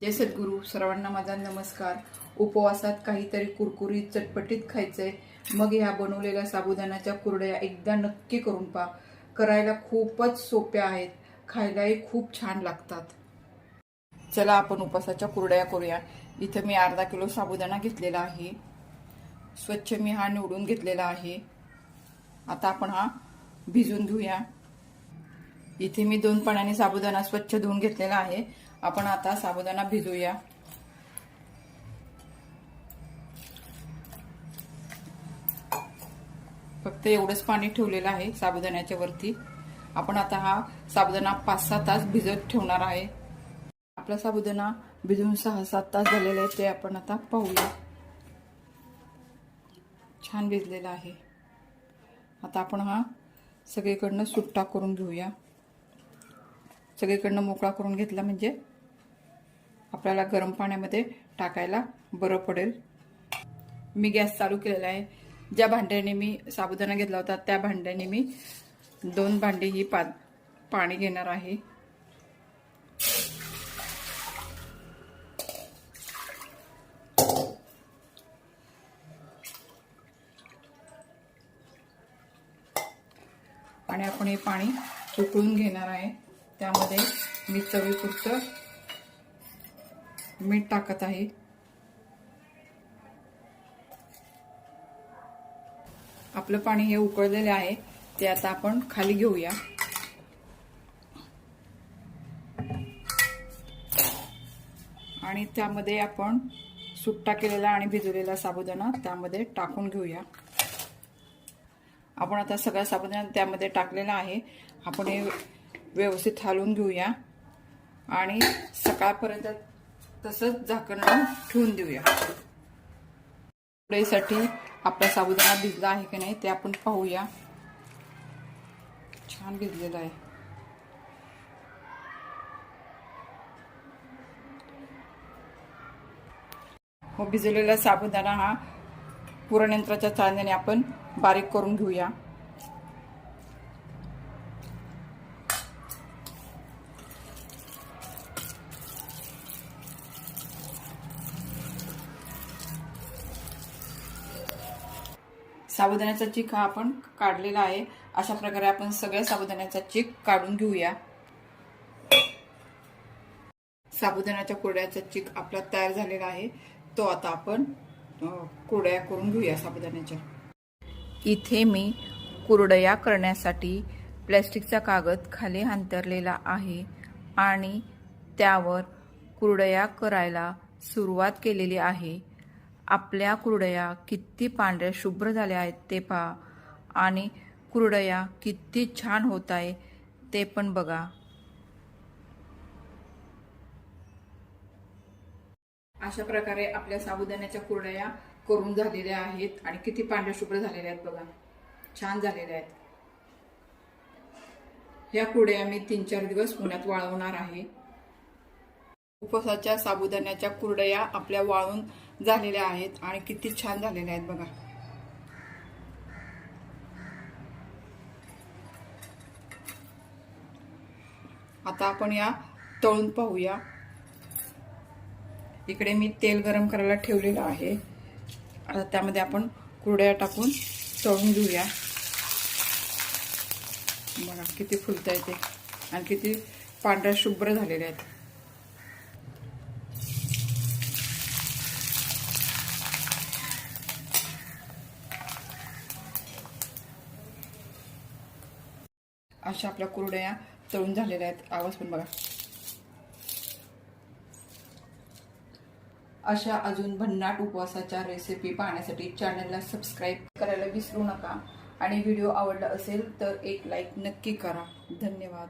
जय सद्गुरू. सर्वांना माझा नमस्कार. उपवासात काहीतरी कुरकुरीत चटपटीत खायचंय, मग ह्या बनवलेल्या साबुदाण्याच्या कुरडया एकदा नक्की करून पहा. करायला खूपच सोप्या आहेत, खायलाही खूप छान लागतात. चला आपण उपवासाच्या कुरडया करूया. इथे मी अर्धा किलो साबुदाणा घेतलेला आहे. स्वच्छ मी हा निवडून घेतलेला आहे. आता आपण हा भिजून घेऊया. इथे मी 2 पाण्याने साबुदाणा स्वच्छ धुवून घेतलेला आहे. आपण आता साबुदाणा भिजवूया. फक्त एवढंच पाणी ठेवलेलं आहे साबुदाण्याच्या वरती. आपण आता हा साबुदाणा 5-6 तास भिजत ठेवणार आहे. आपला साबुदाणा भिजून 6-7 तास झालेला आहे, ते आपण आता पाहूया. छान भिजलेला आहे. आता आपण हा सगळीकडनं सुट्टा करून घेऊया. सगळीकडनं मोकळा करून घेतला म्हणजे आपल्याला गरम पाण्यामध्ये टाकायला बरं पडेल. मी गॅस चालू केलेला आहे. ज्या भांड्याने मी साबुदाणा घेतला होता त्या भांड्याने मी 2 भांडी ही पाणी घेणार आहे. आणि आपण हे पाणी उकळून घेणार आहे. त्यामध्ये मी चवीपुरतं मीठ टाकत आहे. आपलं पाणी हे उकळलेले आहे, ते आता आपण खाली घेऊया. आणि त्यामध्ये आपण सुट्टा केलेला आणि भिजवलेला साबुदाणा त्यामध्ये टाकून घेऊया. आपण आता सगळा साबुदाणा त्यामध्ये टाकलेला आहे. आपण हे व्यवस्थित हलवून घेऊया आणि सकाळपर्यंत तसंच झाकण लावून ठेवून देऊया. कुरडईसाठी आपला साबुदाणा भिजला आहे की नाही ते आपण पाहूया. छान भिजलेला आहे. मग भिजलेला साबुदाणा हा पुरण यंत्राच्या चाळणीने आपण बारीक करून घेऊया. साबुदाण्याचा चीक हा आपण काढलेला आहे. अशा प्रकारे आपण सगळ्या साबुदाण्याचा चीक काढून घेऊया. साबुदाण्याच्या कुरड्याचा चीक आपला तयार झालेला आहे. तो आता आपण कुरडया करून घेऊया साबुदाण्याच्या. इथे मी कुरडया करण्यासाठी प्लॅस्टिकचा कागद खाली अंथरलेला आहे आणि त्यावर कुरडया करायला सुरुवात केलेली आहे. आपल्या कुरडया किती पांढऱ्या शुभ्र झाल्या आहेत ते पहा आणि कुरडया किती छान होत आहे ते पण बघा. अशा प्रकारे आपल्या साबुदाण्याच्या कुरडया करून झालेल्या आहेत आणि किती पांढऱ्या शुभ्र झालेल्या आहेत बघा. छान झालेल्या आहेत. या कुरडया मी 3-4 दिवस उन्हात वाळवणार आहे. उपवासाच्या साबुदाण्याच्या कुरडया आपल्या वाळून झालेल्या आहेत आणि किती छान झालेल्या आहेत बघा. आता आपण या तळून पाहूया. इकडे मी तेल गरम करायला ठेवलेलं आहे. आता त्यामध्ये आपण कुरडया टाकून तळून घेऊया. बघा किती फुलत आहे ते आणि किती पांढऱ्या शुभ्र झालेल्या आहेत. अशा आपल्या कुरडया तळून झालेल्या आहेत. आवाज पण बघा. अशा अजून भन्नाट उपवासाच्या रेसिपी पाहण्यासाठी चॅनलला सबस्क्राईब करायला विसरू नका आणि व्हिडिओ आवडला असेल तर एक लाईक नक्की करा. धन्यवाद.